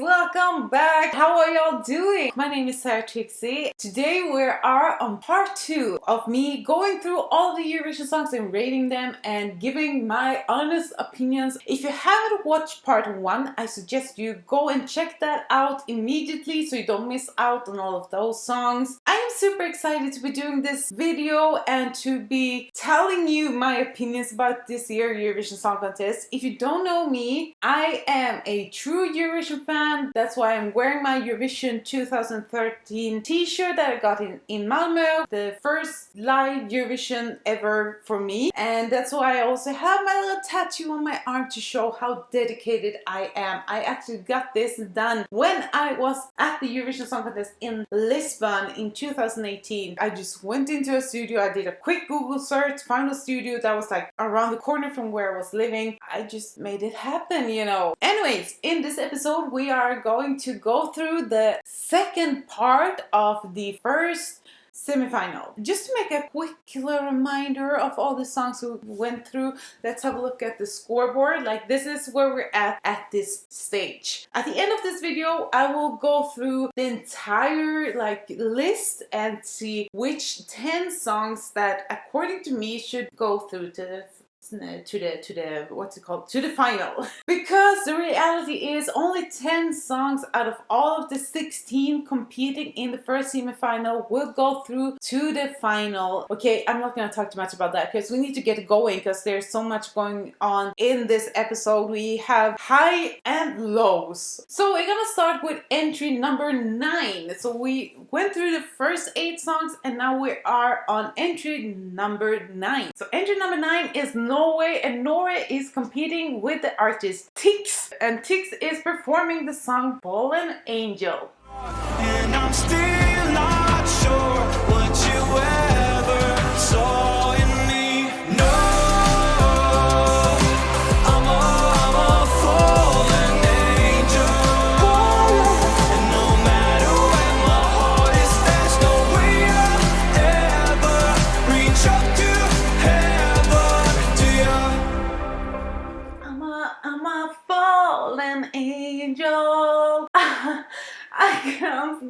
welcome back. How are y'all doing? My name is ZaraTrixie. Today we are on part 2 of me going through all the Eurovision songs and rating them and giving my honest opinions. If you haven't watched part 1, I suggest you go and check that out immediately so you don't miss out on all of those songs. I am super excited to be doing this video and to be telling you my opinions about this year's Eurovision Song Contest. If you don't know me, I am a true Eurovision fan. That's why I'm wearing my Eurovision 2013 t-shirt that I got in Malmö, the first live Eurovision ever for me. And that's why I also have my little tattoo on my arm to show how dedicated I am. I actually got this done when I was at the Eurovision Song Contest in Lisbon in 2018. I just went into a studio, I did a quick Google search, found a studio that was like around the corner from where I was living. I just made it happen, you know. Anyways, in this episode we are going to go through the second part of the first semifinal. Just to make a quick little reminder of all the songs we went through, let's have a look at the scoreboard. Like, this is where we're at this stage. At the end of this video, I will go through the entire list and see which 10 songs that according to me should go through to the final. Because the reality is only 10 songs out of all of the 16 competing in the first semi-final will go through to the final. Okay, I'm not gonna talk too much about that because we need to get going because there's so much going on in this episode. We have high and lows. So we're gonna start with entry number 9. So we went through the first 8 songs and now we are on entry number 9. So entry number 9 is Norway, and Norway is competing with the artist Tix, and Tix is performing the song Fallen Angel. And I'm still not sure what you ever saw in me. No, I'm a fallen angel. And no matter where my heart is, there's no way I'll ever reach up to I'm a fallen angel.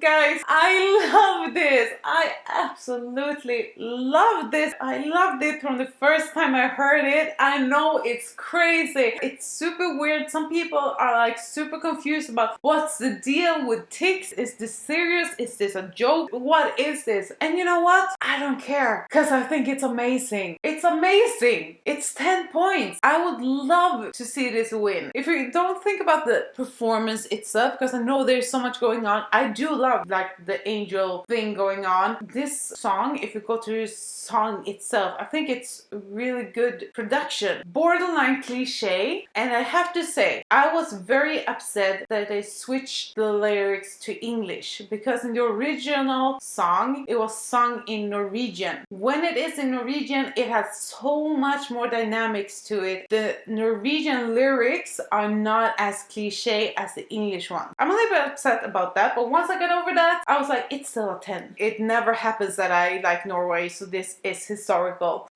Guys, I love this. I absolutely love this. I loved it from the first time I heard it. I know it's crazy. It's super weird. Some people are like super confused about what's the deal with Tix. Is this serious? Is this a joke? What is this? And you know what? I don't care because I think it's amazing. It's amazing. It's 10 points. I would love to see this win. If you don't think about the performance itself, because I know there's so much going on, I do love like the angel thing going on. This song, if you go to the song itself, I think it's really good production. Borderline cliche, and I have to say I was very upset that they switched the lyrics to English, because in the original song it was sung in Norwegian. When it is in Norwegian, it has so much more dynamics to it. The Norwegian lyrics are not as cliche as the English one. I'm a little bit upset about that, but once I got over that, I was like, it's still a 10. It never happens that I like Norway, so this is historical.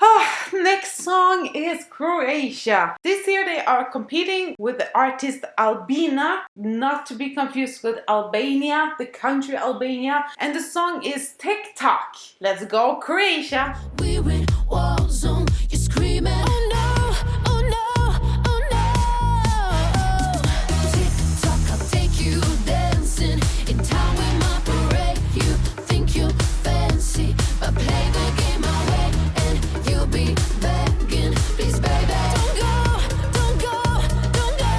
Next song is Croatia. This year they are competing with the artist Albina, not to be confused with Albania, the country Albania, and the song is TikTok. Let's go, Croatia. We're in war zone, you're screaming, oh no, oh no, oh no. TikTok, I'll take you dancing in town with my parade. You think you fancy, but play the game my way, and you'll be begging, please baby, don't go, don't go, don't go.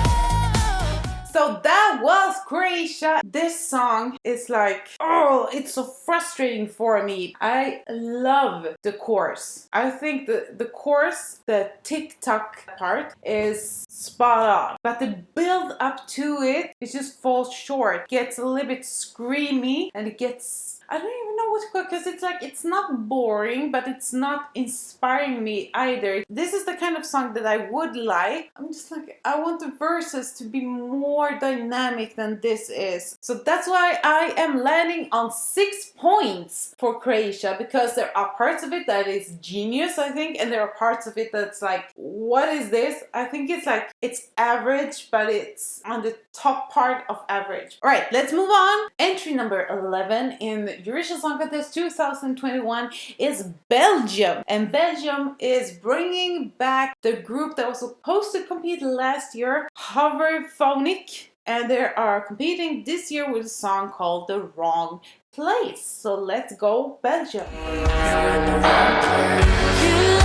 So that was Croatia. This song is like, oh, it's so frustrating for me. I love the chorus. I think the chorus, the TikTok part, is spot on. But the build up to it just falls short. Gets a little bit screamy, and it gets, I don't even know what to call it, because it's like, it's not boring, but it's not inspiring me either. This is the kind of song that I would like. I'm just like, I want the verses to be more dynamic than this is. So that's why I am landing on 6 points for Croatia, because there are parts of it that is genius, I think, and there are parts of it that's like, what is this? I think it's like, it's average, but it's on the top part of average. All right, let's move on. Entry number 11 in the Eurovision Song Contest 2021 is Belgium. And Belgium is bringing back the group that was supposed to compete last year, Hoverphonic. And they are competing this year with a song called The Wrong Place. So let's go, Belgium. You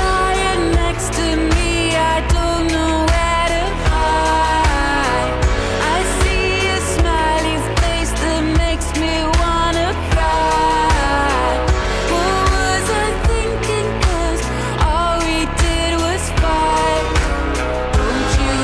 lying next to me, I don't know where to hide. I see a smiley face that makes me wanna cry. What was I thinking? 'Cause all we did was fight. Don't you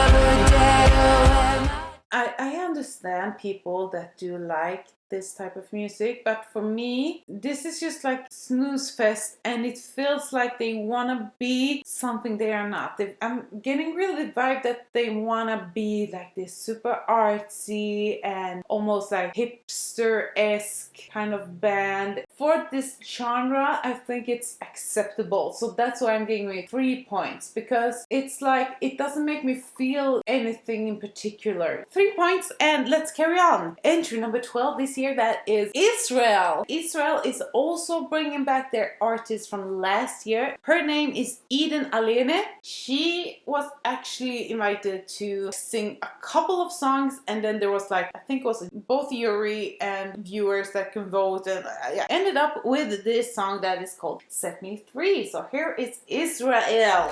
ever dare to I understand people that do like this type of music, but for me, this is just like snooze fest, and it feels like they want to be something they are not. I'm getting really the vibe that they want to be like this super artsy and almost like hipster-esque kind of band. For this genre, I think it's acceptable, so that's why I'm giving it 3 points, because it's like, it doesn't make me feel anything in particular. 3 points, and let's carry on. Entry number 12 this year, that is Israel. Israel is also bringing back their artist from last year. Her name is Eden Alene. She was actually invited to sing a couple of songs, and then there was like, I think it was both jury and viewers that can vote, and ended up with this song that is called Set Me Free. So here is Israel.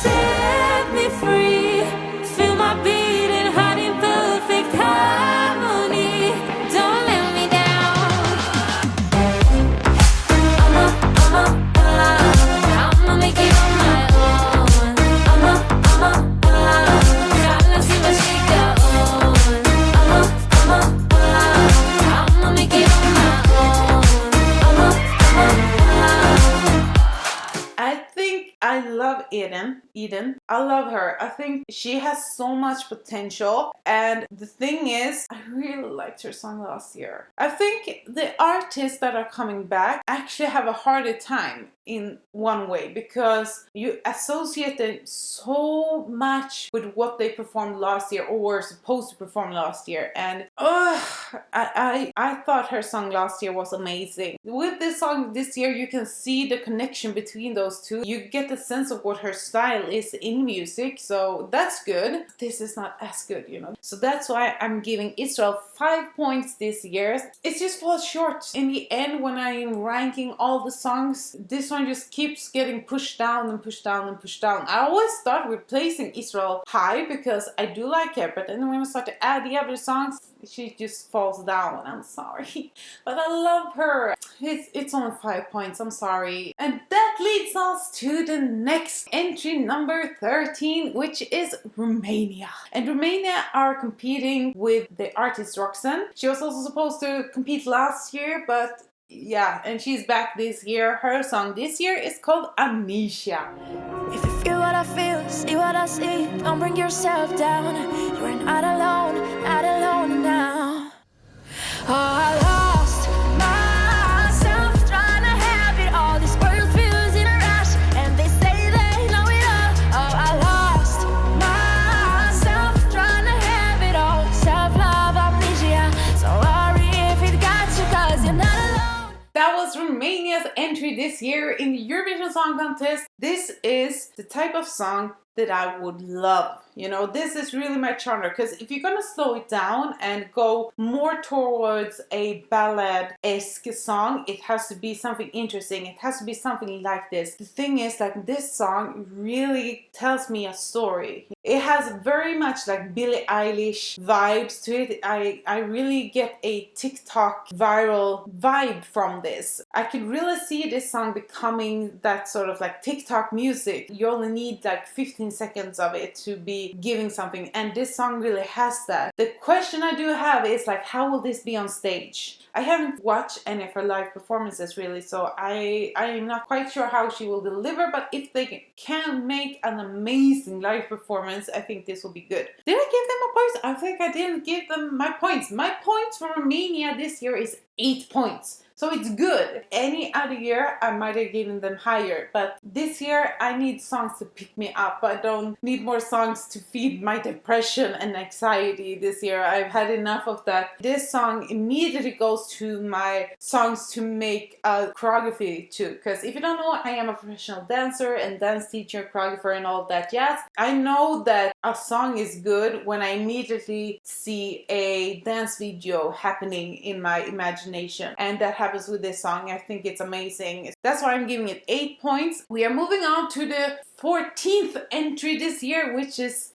set me free? Feel my beating heart in perfect harmony. Don't let me down. I'ma make it on my own. Gotta see what she got on. I'ma make it on my own. I think I love Eden. I love her. I think she has so much potential. And the thing is, I really liked her song last year. I think the artists that are coming back actually have a harder time in one way, because you associate them so much with what they performed last year or were supposed to perform last year. And I thought her song last year was amazing. With this song this year, you can see the connection between those two. You get the sense of what her style is in music, so that's good. This is not as good, you know. So that's why I'm giving Israel 5 points this year. It just falls short. In the end, when I'm ranking all the songs, this one just keeps getting pushed down and pushed down and pushed down. I always start with placing Israel high because I do like her, but then when I start to add the other songs, she just falls down. I'm sorry, but I love her. It's only 5 points, I'm sorry. And that leads us to the next entry, number 13, which is Romania. And Romania are competing with the artist Roxanne. She was also supposed to compete last year, but yeah, and she's back this year. Her song this year is called Amnesia. If you feel what I feel, see what I see, don't bring yourself down. You're not alone now. Oh, I lost myself trying to have it all. This world feels in a rush, and they say they know it all. Oh, I lost myself trying to have it all. Self-love, amnesia. So worry if it got you, 'cause you're not alone. That was Romania's entry this year in the Eurovision Song Contest. This is the type of song that I would love. You know, this is really my genre, because if you're gonna slow it down and go more towards a ballad-esque song, it has to be something interesting. It has to be something like this. The thing is, like, this song really tells me a story. It has very much like Billie Eilish vibes to it. I really get a TikTok viral vibe from this. I could really see this song becoming that sort of like TikTok music. You only need like 15 seconds of it to be giving something, and this song really has that. The question I do have is like, how will this be on stage? I haven't watched any of her live performances really, so I am not quite sure how she will deliver, but if they can make an amazing live performance, I think this will be good. Did I give them a point? I think I didn't give them my points. My points for Romania this year is 8 points. So it's good. Any other year, I might have given them higher. But this year, I need songs to pick me up. I don't need more songs to feed my depression and anxiety this year. I've had enough of that. This song immediately goes to my songs to make a choreography to. Because if you don't know, I am a professional dancer and dance teacher, choreographer and all that jazz. I know that a song is good when I immediately see a dance video happening in my imagination. And that happens with this song. I think it's amazing. That's why I'm giving it 8 points. We are moving on to the 14th entry this year, which is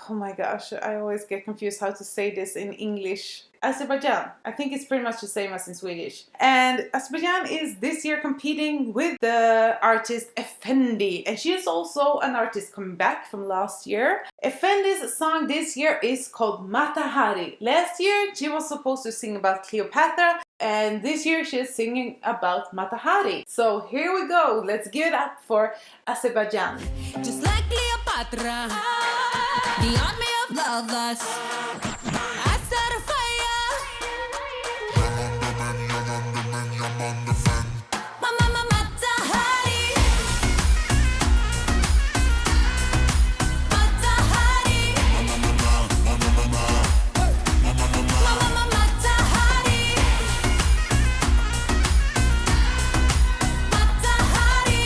oh my gosh, I always get confused how to say this in English. Azerbaijan. I think it's pretty much the same as in Swedish. And Azerbaijan is this year competing with the artist Effendi. And she is also an artist coming back from last year. Effendi's song this year is called Matahari. Last year she was supposed to sing about Cleopatra. And this year she is singing about Matahari. So here we go. Let's give it up for Azerbaijan. Just like Cleopatra, the army of lovers. I set a fire. Mama Matahari. Matahari. Mama Matahari. Matahari.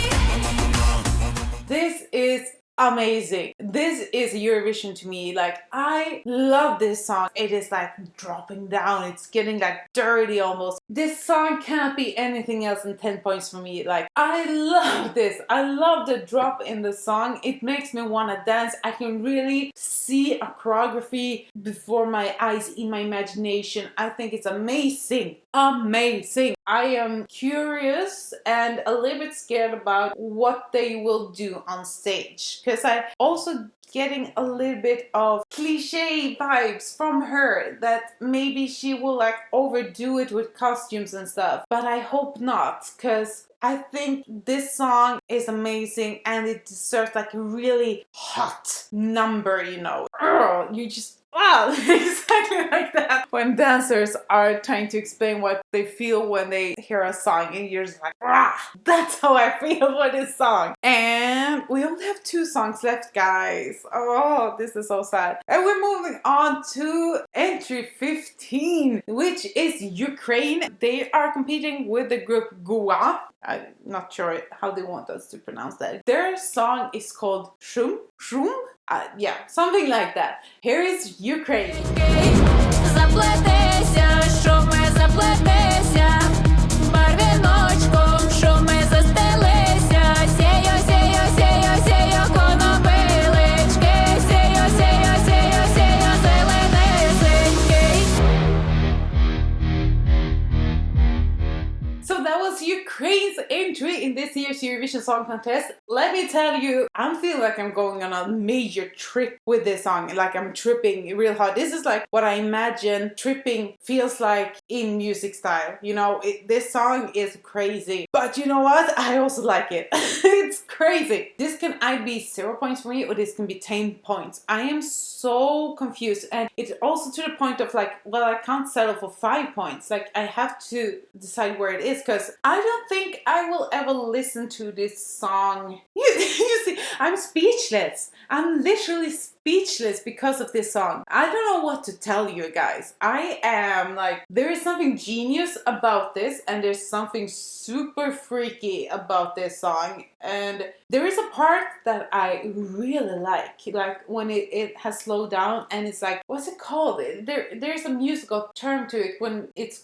This is amazing. This is Eurovision to me. Like, I love this song. It is like dropping down. It's getting like dirty almost. This song cannot be anything else than 10 points for me. Like, I love this. I love the drop in the song. It makes me want to dance. I can really see a choreography before my eyes in my imagination. I think it's amazing. Amazing. I am curious and a little bit scared about what they will do on stage, because I also getting a little bit of cliche vibes from her, that maybe she will like overdo it with costumes and stuff, but I hope not, because I think this song is amazing and it deserves like a really hot number, you know. You just, wow, exactly like that. When dancers are trying to explain what they feel when they hear a song and you're just like, that's how I feel for this song. And we only have 2 songs left, guys. Oh, this is so sad. And we're moving on to entry 15, which is Ukraine. They are competing with the group Goa. I'm not sure how they want us to pronounce that. Their song is called Shum. Yeah, something like that. Here is Ukraine. Заплетися, щоб ми заплетися, барвіночком, щоб ми застелися, сею, сею, сею, сею, конопилички, сею, сею, сею, сею, зеленесенький. So that was Ukraine's entry in this year's Eurovision Song Contest. Let me tell you, I'm feeling like I'm going on a major trip with this song. Like I'm tripping real hard. This is like what I imagine tripping feels like in music style. You know, this song is crazy. But you know what? I also like it. It's crazy. This can either be 0 points for me or this can be 10 points. I am so confused. And it's also to the point of like, well, I can't settle for 5 points. Like I have to decide where it is, because I don't think I will ever listen to this song. You see, I'm speechless. I'm literally speechless because of this song. I don't know what to tell you guys. I am like, there is something genius about this and there's something super freaky about this song. And there is a part that I really like when it has slowed down and it's like, what's it called? There's a musical term to it when it's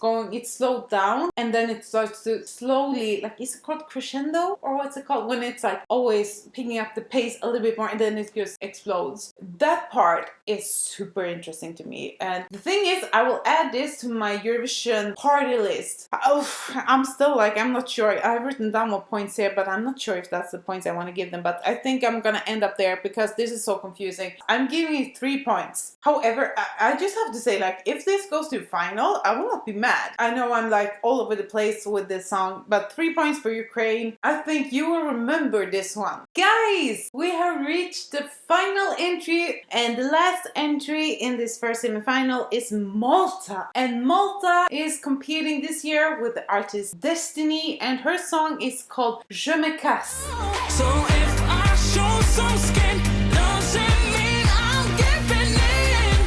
slowed down and then it starts to slowly, like, is it called crescendo or what's it called? When it's like always picking up the pace a little bit more and then it just explodes. That part is super interesting to me. And the thing is, I will add this to my Eurovision party list. I'm still like, I'm not sure. I've written down more points here, but I'm not sure if that's the points I want to give them. But I think I'm gonna end up there because this is so confusing. I'm giving it 3 points. However, I just have to say, like, if this goes to final, I will not be mad. I know I'm like all over the place with this song, but 3 points for Ukraine. I think you will remember this one. Guys, guys, we have reached the final entry, and the last entry in this first semifinal is Malta. And Malta is competing this year with the artist Destiny, and her song is called Je me casse. So if I show some skin, doesn't mean I'm giving in.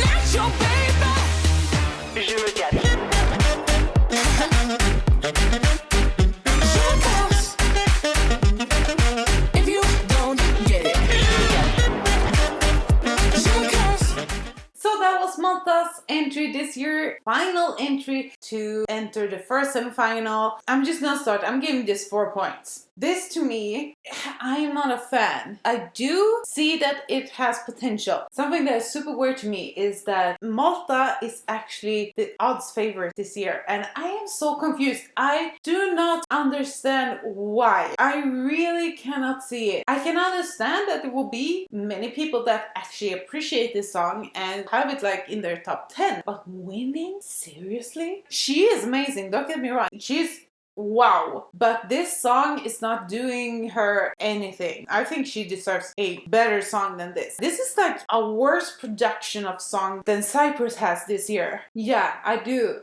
Not your baby. Je me casse. If you don't get it. Je casse. So that was Malta's entry this year, final entry to enter the first semifinal. I'm just gonna start. I'm giving this 4 points. This to me, I am not a fan. I do see that it has potential. Something that is super weird to me is that Malta is actually the odds favorite this year, and I am so confused. I do not understand why. I really cannot see it. I can understand that there will be many people that actually appreciate this song and have it like in their top 10, but winning? Seriously? She is amazing, don't get me wrong. She's wow, but this song is not doing her anything. I think she deserves a better song than this. This is like a worse production of song than Cyprus has this year. Yeah, I do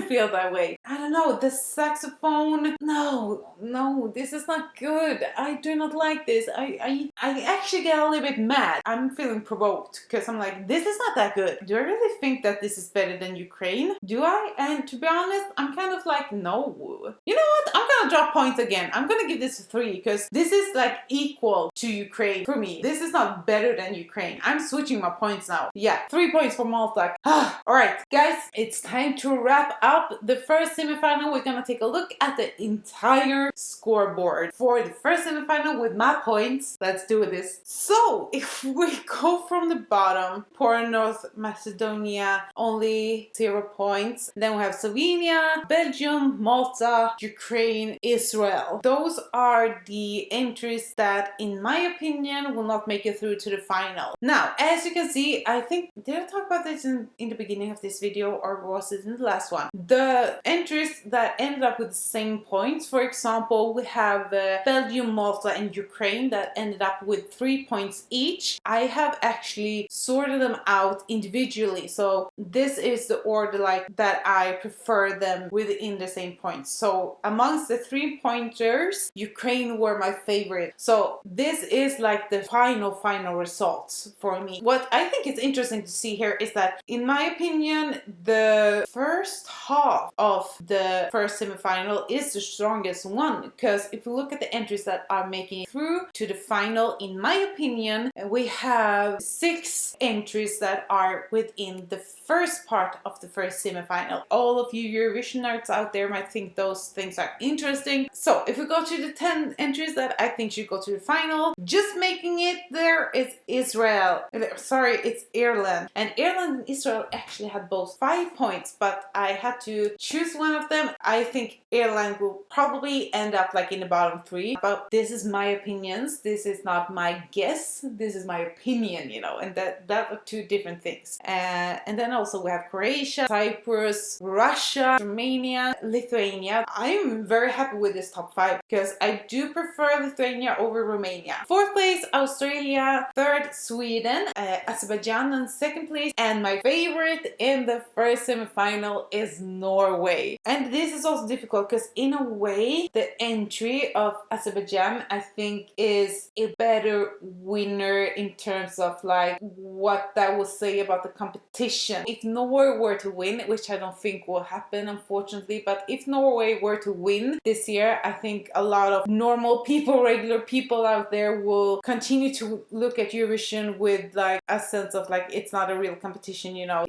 feel that way. I don't know, the saxophone, no, this is not good. I do not like this. I actually get a little bit mad. I'm feeling provoked because I'm like, this is not that good. Do I really think that this is better than Ukraine? Do I? And to be honest, I'm kind of like, no. You know what? I'm gonna drop points again. I'm gonna give this a 3 because this is like equal to Ukraine for me. This is not better than Ukraine. I'm switching my points now. Yeah, 3 points for Malta. Alright, guys, it's time to wrap up the first semifinal. We're gonna take a look at the entire scoreboard for the first semifinal with my points. Let's do this. So, if we go from the bottom, poor North Macedonia, only 0 points. Then we have Slovenia, Belgium, Malta, Ukraine, Israel. Those are the entries that, in my opinion, will not make it through to the final. Now, as you can see, I think, did I talk about this in the beginning of this video, or was it in the last one? The entries that ended up with the same points, for example, we have Belgium, Malta, and Ukraine that ended up with 3 points each. I have actually sorted them out individually, so this is the order like that I prefer them within the same points. So amongst the 3-pointers, Ukraine were my favorite. So this is like the final results for me. What I think is interesting to see here is that, in my opinion, the first half of the first semifinal is the strongest one, because if you look at the entries that are making it through to the final, in my opinion, we have 6 entries that are within the first part of the first semifinal. All of you Eurovision nerds out there might think those things are interesting. So if we go to the 10 entries that I think should go to the final, just making it there is Israel. Sorry, it's Ireland. And Ireland and Israel actually had both 5 points, but I had to choose one of them. I think Ireland will probably end up like in the bottom 3, but this is my opinions. This is not my guess. This is my opinion, you know, and that are 2 different things. And then also we have Croatia, Cyprus, Russia, Romania, Lithuania. I'm very happy with this top 5 because I do prefer Lithuania over Romania. 4th place, Australia. 3rd, Sweden. Azerbaijan in 2nd place. And my favorite in the first semifinal is Norway. And this is also difficult because, in a way, the entry of Azerbaijan, I think, is a better winner in terms of like what that will say about the competition. If Norway were to win, which I don't think will happen, unfortunately, but if Norway were to win this year, I think a lot of normal people, regular people out there will continue to look at Eurovision with like a sense of like it's not a real competition, you know.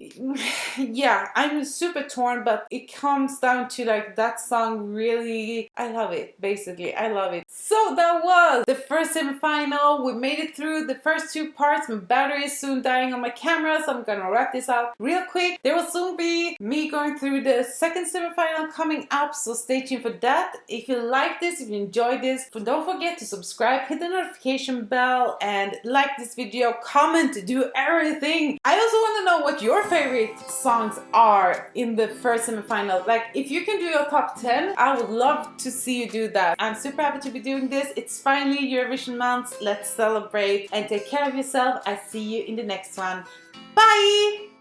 Yeah, I'm super torn, but it comes down to like that song really, I love it, basically, I love it. So that was the first semifinal. We made it through the first 2 parts. My battery is soon dying on my camera, so I'm gonna wrap this up real quick. There will soon be me going through the second semifinal coming up, so stay tuned for that. If you like this, if you enjoyed this, don't forget to subscribe, hit the notification bell, and like this video, comment, do everything. I also want to know what your favorite songs are in the first semifinal. Like, if you can do your top 10, I would love to see you do that. I'm super happy to be doing this. It's finally Eurovision month. Let's celebrate and take care of yourself. I see you in the next one. Bye!